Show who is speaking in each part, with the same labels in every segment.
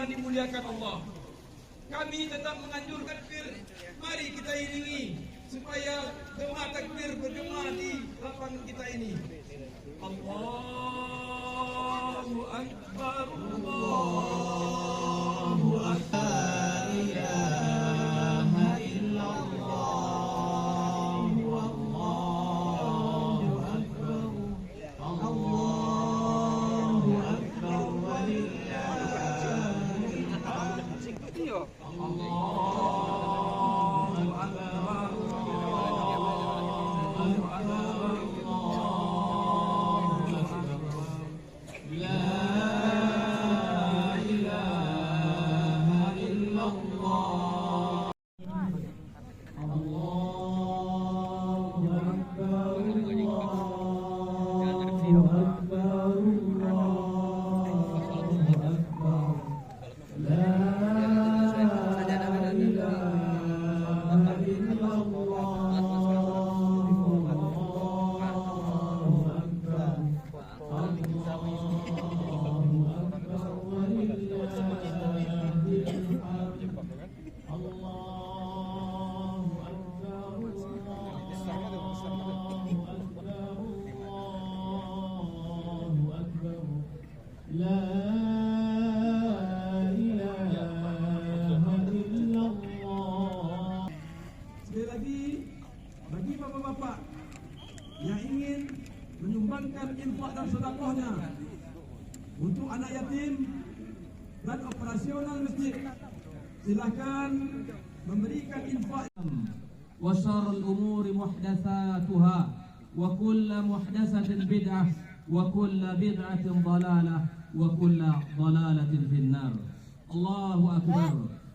Speaker 1: dimuliakan Allah. Kami tetap menganjurkan mari kita iringi supaya jemaah takbir bergema di lapangan kita ini. Allahu Akbar, Allahu Akbar. Sekali lagi, bagi bapak-bapak yang ingin menyumbangkan infak dan sedekahnya untuk anak yatim dan operasional masjid, silakan memberikan infak.
Speaker 2: Wa syarrul umuri muhdatsatuha wa kullu muhdatsatin bid'ah wa kullu bid'atin dhalalah wa kullu dhalalatin finnar. Allahu akbar,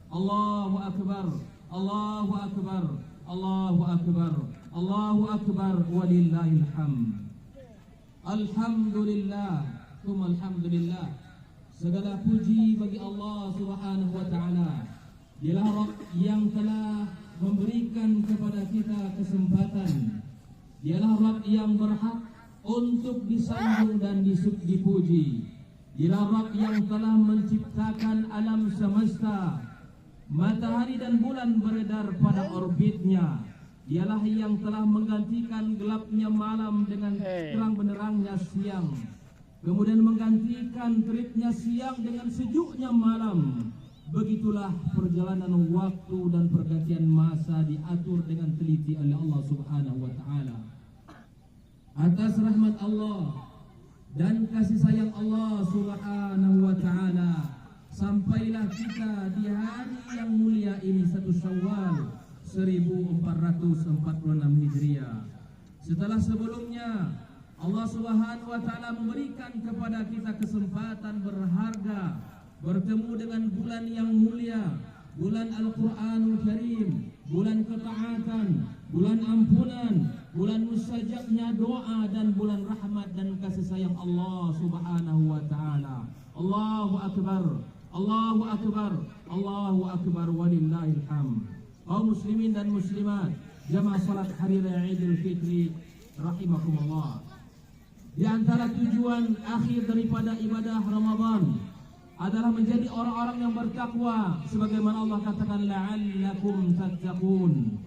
Speaker 2: Allahu akbar, Allahu akbar, Allahu akbar, Allahu akbar, walillahil hamd. Alhamdulillah, thumma alhamdulillah. Segala puji bagi Allah Subhanahu wa taala. Dialah Rabb yang telah memberikan kepada kita kesempatan. Dialah Rabb yang berhak untuk disanjung dan dipuji. Dialah Rabb yang telah menciptakan alam semesta. Matahari dan bulan beredar pada orbitnya. Dialah yang telah menggantikan gelapnya malam dengan terang benderangnya siang. Kemudian menggantikan teriknya siang dengan sejuknya malam. Begitulah perjalanan waktu dan pergantian masa diatur dengan teliti oleh Allah Subhanahu wa taala. Atas rahmat Allah dan kasih sayang Allah Subhanahu wa taala, sampailah kita di hari yang mulia ini, 1 Syawal 1446 Hijriah. Setelah sebelumnya Allah Subhanahu wa taala memberikan kepada kita kesempatan berharga bertemu dengan bulan yang mulia, bulan Al-Quranul Karim, bulan ketaatan, bulan ampunan, bulan mustajabnya doa, dan bulan rahmat dan kasih sayang Allah Subhanahu wa taala. Allahu akbar, Allahu akbar, Allahu akbar, walillahil hamd. Kaum muslimin dan muslimat, jamaah salat hari raya Idul Fitri rahimakumullah. Di antara tujuan akhir daripada ibadah Ramadan adalah menjadi orang-orang yang bertakwa, sebagaimana Allah katakan la'allakum tattaqun.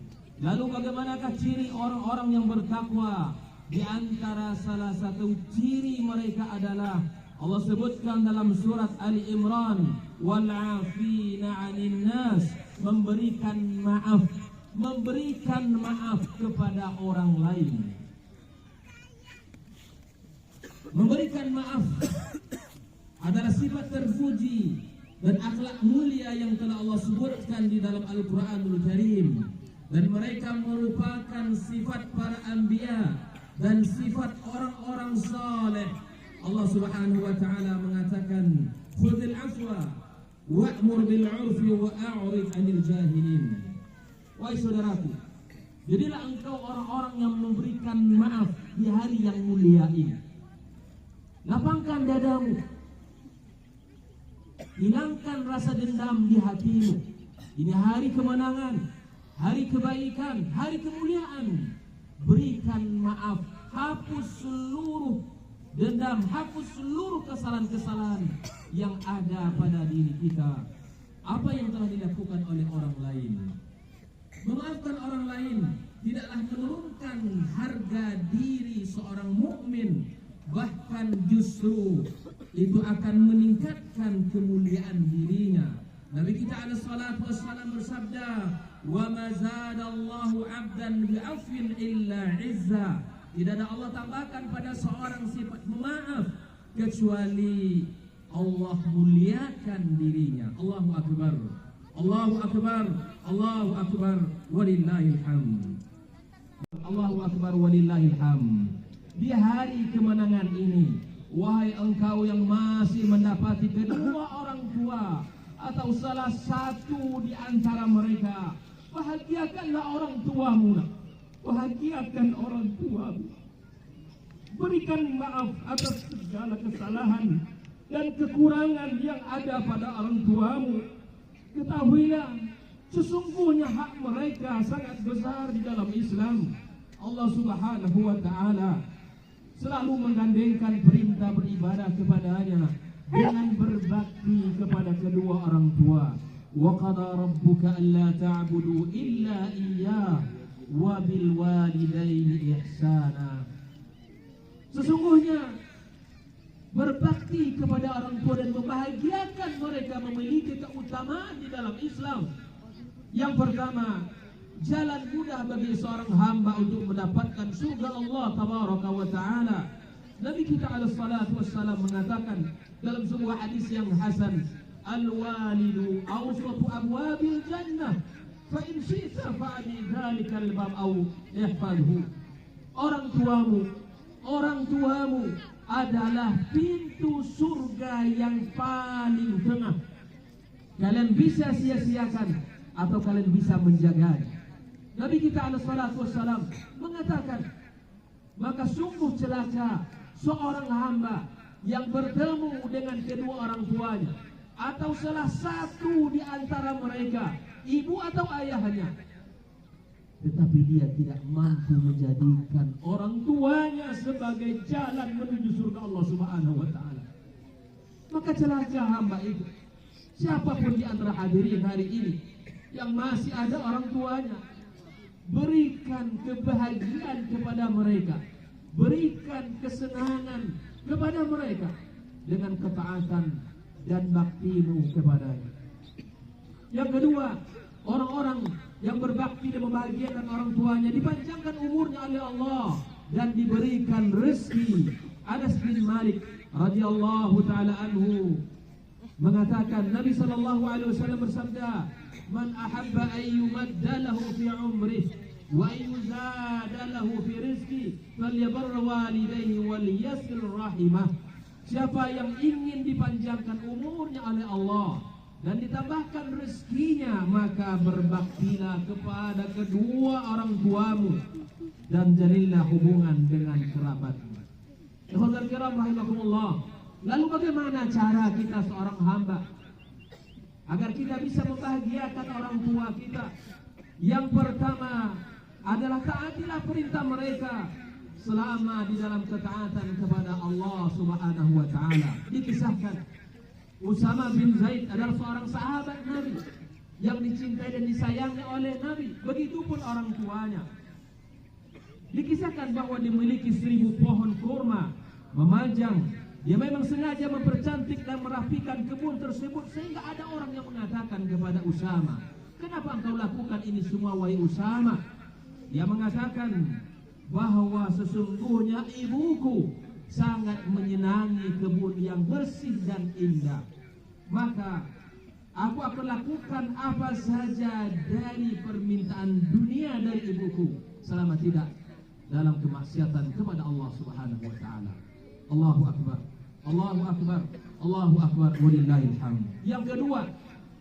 Speaker 2: Lalu bagaimanakah ciri orang-orang yang bertakwa? Di antara salah satu ciri mereka adalah Allah sebutkan dalam surat Ali Imran, wal 'afina 'anil nas, memberikan maaf kepada orang lain. Memberikan maaf adalah sifat terpuji dan akhlak mulia yang telah Allah sebutkan di dalam Al-Qur'anul Karim, dan mereka merupakan sifat para anbiya dan sifat orang-orang saleh. Allah Subhanahu wa taala mengatakan, khudhil afwa wa'mur bil 'urfi wa a'rid 'anil jahilin. Wahai saudaraku, jadilah engkau orang-orang yang memberikan maaf di hari yang mulia ini. Lapangkan dadamu, hilangkan rasa dendam di hatimu. Ini hari kemenangan, hari kebaikan, hari kemuliaan. Berikan maaf, hapus seluruh dendam, hapus seluruh kesalahan-kesalahan yang ada pada diri kita. Apa yang telah dilakukan oleh orang lain. Memaafkan orang lain tidaklah menurunkan harga diri seorang mukmin, bahkan justru itu akan meningkatkan kemuliaan dirinya. Nabi kita alaihi salatu wassalam bersabda, wa ma zadallahu 'abdan bi'afwin illa 'izza. Tidak ada Allah tambahkan pada seorang sifat memaaf kecuali Allah muliakan dirinya. Allahu akbar, Allahu akbar, Allahu akbar, walillahil hamd. Allahu akbar, walillahil hamd. Di hari kemenangan ini, wahai engkau yang masih mendapati kedua orang tua atau salah satu di antara mereka, bahagiakanlah orang tuamu. Bahagiakan orang tuamu. Berikan maaf atas segala kesalahan dan kekurangan yang ada pada orang tuamu. Ketahuilah, sesungguhnya hak mereka sangat besar di dalam Islam. Allah Subhanahu wa taala selalu menggandengkan perintah beribadah kepadanya dengan berbakti kepada kedua orang tua. Wa qada rabbuka alla ta'budu illa iyyah wa bil walidaini ihsana. Sesungguhnya berbakti kepada orang tua dan membahagiakan mereka memiliki keutamaan di dalam Islam. Yang pertama, jalan mudah bagi seorang hamba untuk mendapatkan surga Allah tabaraka wa taala. Nabi kita alaihi salatu wassalam mengatakan dalam sebuah hadis yang hasan, al-walidu awsatu abwabil jannah fa in syi'ta fa'ali dzalikal bab aw ihfazhu. Orang tuamu adalah pintu surga yang paling tengah. Kalian bisa sia-siakan atau kalian bisa menjaganya. Nabi kita alaihi salatu wassalam mengatakan, maka sungguh celaka seorang hamba yang bertemu dengan kedua orang tuanya atau salah satu di antara mereka, ibu atau ayahnya, tetapi dia tidak mampu menjadikan orang tuanya sebagai jalan menuju surga Allah Subhanahu wa taala. Maka celaka hamba itu. Siapapun di antara hadirin hari ini yang masih ada orang tuanya, berikan kebahagiaan kepada mereka, berikan kesenangan kepada mereka dengan ketaatan dan baktimu kepadanya. Yang kedua, orang-orang yang berbakti dan membahagiakan orang tuanya dipanjangkan umurnya oleh Allah dan diberikan rezeki. Anas bin Malik radhiyallahu taala anhu mengatakan, Nabi sallallahu alaihi wasallam bersabda, man ahabba an yumadda lahu fi umrihi wa yuzada lahu fi rizqi falyabarra walidayhi wal yasil rahimah. Siapa yang ingin dipanjangkan umurnya oleh Allah dan ditambahkan rezekinya, maka berbaktilah kepada kedua orang tuamu dan jalinlah hubungan dengan kerabatmu. Ikhwatul kiram rahimakumullah. Lalu bagaimana cara kita seorang hamba agar kita bisa membahagiakan orang tua kita? Yang pertama adalah taatilah perintah mereka selama di dalam ketaatan kepada Allah Subhanahu wa taala. Dikisahkan Usama bin Zaid adalah seorang sahabat Nabi yang dicintai dan disayangi oleh Nabi. Begitupun orang tuanya. Dikisahkan bahwa dimiliki 1000 pohon kurma, memanjang. Dia memang sengaja mempercantik dan merapikan kebun tersebut, sehingga ada orang yang mengatakan kepada Usama, "Kenapa engkau lakukan ini semua, wahai Usama?" Dia mengatakan bahwa sesungguhnya ibuku sangat menyenangi kebun yang bersih dan indah. Maka aku akan lakukan apa saja dari permintaan dunia dari ibuku, selama tidak dalam kemaksiatan kepada Allah Subhanahu wa taala. Allahu akbar. Allahu akbar. Allahu akbar walillahil hamd. Yang kedua,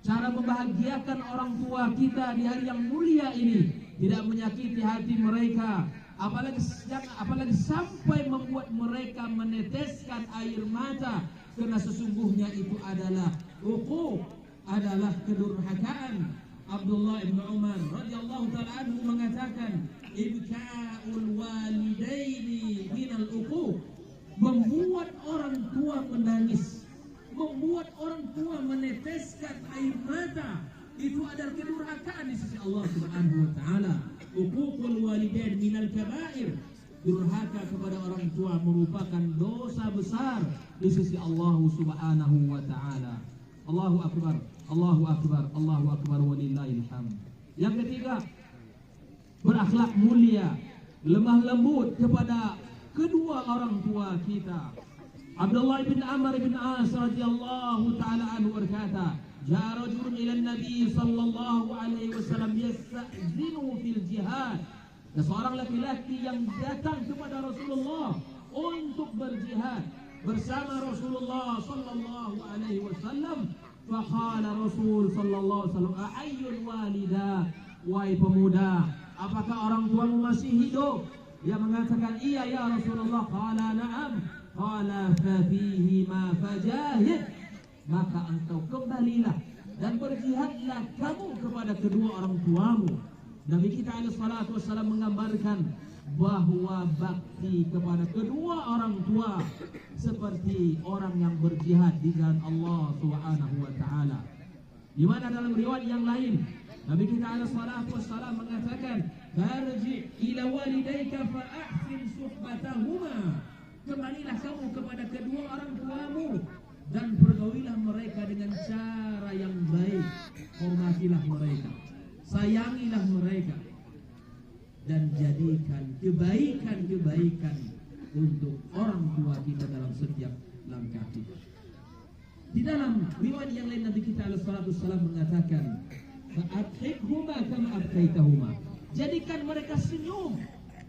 Speaker 2: cara membahagiakan orang tua kita di hari yang mulia ini, tidak menyakiti hati mereka, apalagi sampai membuat mereka meneteskan air mata, karena sesungguhnya itu adalah uquq, adalah kedurhakaan. Abdullah bin Umar radhiyallahu taala anhu mengatakan, ibka'ul walidaini minal uquq, membuat orang tua menangis, membuat orang tua meneteskan air mata, itu adalah kedurhakaan di sisi Allah Subhanahu wa taala. Uququl walidain minal kaba'ir, durhaka kepada orang tua merupakan dosa besar di sisi Allah Subhanahu wa taala. Allahu akbar, Allahu akbar, Allahu akbar walillahil hamd. Yang ketiga, berakhlak mulia, lemah lembut kepada kedua orang tua kita. Abdullah bin Amr bin As radhiyallahu taala anhu berkata, "Ja'a rajulun ila an-nabi sallallahu alaihi wasallam yasta'zinu fil jihad." Ada seorang laki-laki yang datang kepada Rasulullah untuk berjihad bersama Rasulullah sallallahu alaihi wasallam. Faqala Rasul sallallahu alaihi wasallam, "Ayyul walida?" Wahai pemuda, apakah orang tuamu masih hidup? Dia mengatakan, "Iya ya Rasulullah." Qala na'am. Qala fa fihi ma fajahid. Maka engkau kembalilah dan berjihadlah kamu kepada kedua orang tuamu. Nabi kita alaihi salatu wassalam menggambarkan bahwa bakti kepada kedua orang tua seperti orang yang berjihad di jalan Allah Subhanahu wa taala. Di mana dalam riwayat yang lain Nabi kita alaihi salatu wassalam mengatakan, "Farji ila walidayka fa ahsin suhbatahuma." Kembalilah kamu kepada kedua orang tuamu dan pergaulilah mereka dengan cara yang baik. Hormatilah mereka, sayangilah mereka, dan jadikan kebaikan-kebaikan untuk orang tua kita dalam setiap langkah kita. Di dalam riwayat yang lain Nabi kita alaihi salatu wassalam mengatakan, "Fa'adhikhuma kama abkaitahuma." Jadikan mereka senyum,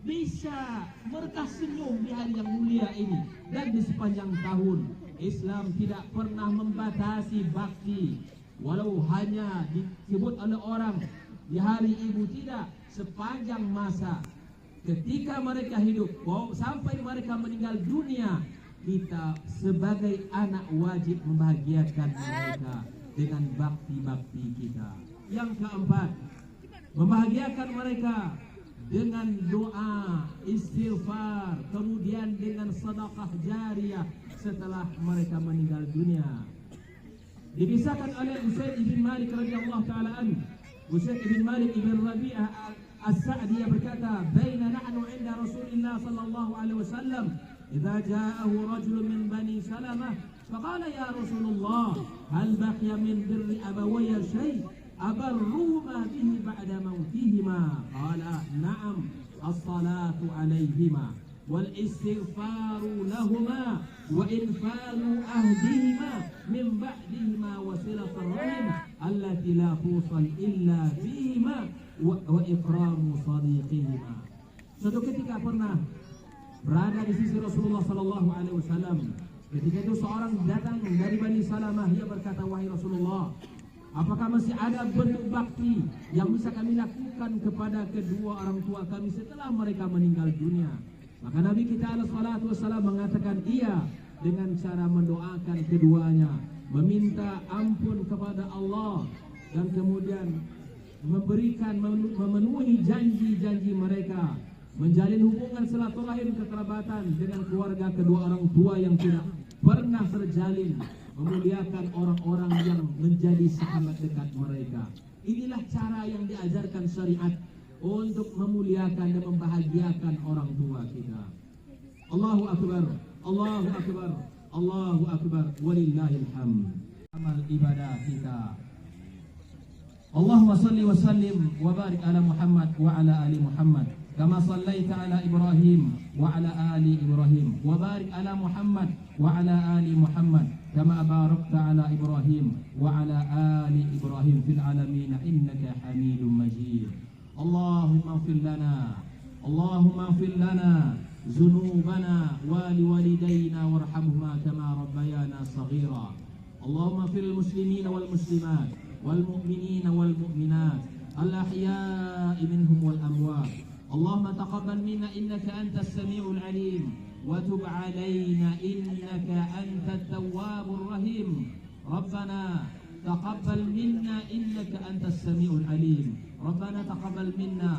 Speaker 2: bisa mereka senyum di hari yang mulia ini dan di sepanjang tahun. Islam tidak pernah membatasi bakti, walau hanya disebut oleh orang di hari ibu, tidak. Sepanjang masa ketika mereka hidup sampai mereka meninggal dunia, kita sebagai anak wajib membahagiakan mereka dengan bakti-bakti kita. Yang keempat, membahagiakan mereka dengan doa, istighfar, kemudian dengan sedekah jariyah setelah mereka meninggal dunia. Dikisahkan oleh Usaid bin Malik radhiyallahu taala anhu. Usaid bin Malik ibn Rabi'ah As-Sa'di berkata, "Baina nahnu 'inda Rasulillah sallallahu alaihi wasallam, idza ja'ahu rajulun min Bani Salamah, faqala ya Rasulullah, hal baqiya min birri abawayya shay? Abarruhuma bihi ba'da mautihima?" Qala, "Na'am, as-salatu 'alayhima wal istighfaru lahuma wa infalu ahdihima min ba'dihima wa silatur rahim allati la tusal illa bihima wa ikramu sadiqihima." Suatu ketika pernah berada di sisi Rasulullah sallallahu alaihi wasallam. Ketika itu seorang datang dari Bani Salamah. Dia berkata, "Wahai Rasulullah, apakah masih ada bentuk bakti yang bisa kami lakukan kepada kedua orang tua kami setelah mereka meninggal dunia?" Maka Nabi kita alaihi salatu wassalam mengatakan, "Iya," dengan cara mendoakan keduanya, meminta ampun kepada Allah, dan kemudian memenuhi janji-janji mereka, menjalin hubungan silaturahim kekerabatan dengan keluarga kedua orang tua yang tidak pernah terjalin, memuliakan orang-orang yang menjadi sahabat dekat mereka. Inilah cara yang diajarkan syariat untuk memuliakan dan membahagiakan orang tua kita. Allahu Akbar, Allahu Akbar, Allahu Akbar, walillahil hamd. Amal ibadah kita. Allahumma salli wa sallim wa barik ala Muhammad wa ala ali Muhammad kama sallaita ala Ibrahim wa ala ali Ibrahim wa barik ala Muhammad wa ala ali Muhammad kama barakta ala Ibrahim wa ala ali Ibrahim fil alamin innaka Hamidum Majid. Allahumma ighfir lana, Allahumma ighfir lana ذنوبنا ولوالدينا وارحمهما كما ربيانا صغيرا. اللهم اغفر للمسلمين والمسلمات والمؤمنين والمؤمنات الأحياء منهم والأموات. اللهم تقبل منا إنك أنت السميع العليم وتب علينا إنك أنت التواب الرحيم. ربنا تقبل منا إنك أنت السميع العليم. ربنا تقبل منا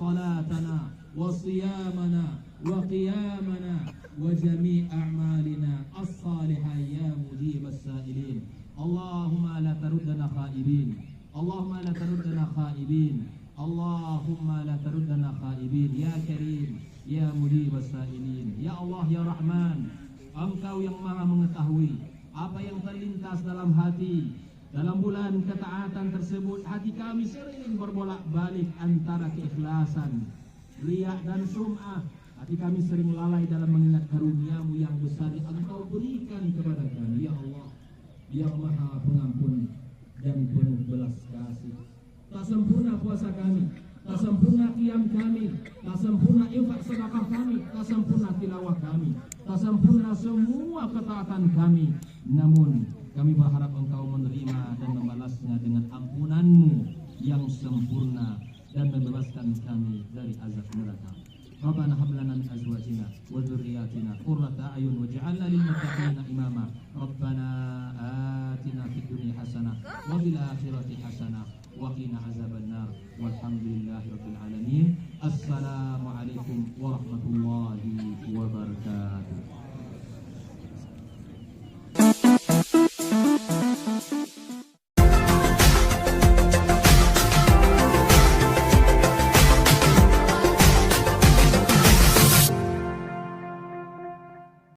Speaker 2: صلاتنا وصيامنا وقيامنا وجميع أعمالنا الصالحة يا مجيب السائلين. اللهم لا تردنا خائبين، اللهم لا تردنا خائبين، اللهم لا تردنا خائبين يا كريم يا مجيب السائلين. Ya Allah ya Rahman, Engkau yang maha mengetahui apa yang terlintas dalam hati. Dalam bulan ketaatan tersebut hati kami sering berbolak-balik antara keikhlasan, riya dan sum'ah. Hati kami sering lalai dalam mengingat karunia-Mu yang besar yang Engkau berikan kepada kami. Ya Allah yang maha pengampun dan penuh belas kasih. Tak sempurna puasa kami, tak sempurna qiyam kami, tak sempurna infak sedekah kami, tak sempurna tilawah kami, tak sempurna semua ketaatan kami. Namun kami berharap Engkau menerima dan membalasnya dengan ampunan-Mu yang sempurna dan membebaskan kami dari azab neraka. Rabbana hab lana min azwajina wa dhurriyyatina qurrata a'yun waj'alna lil muttaqina imama. Rabbana atina fid dunya hasanah wa fil akhirati hasanah wa qina azabannar. Walhamdulillahi rabbil alamin. Assalamu alaikum warahmatullahi wabarakatuh.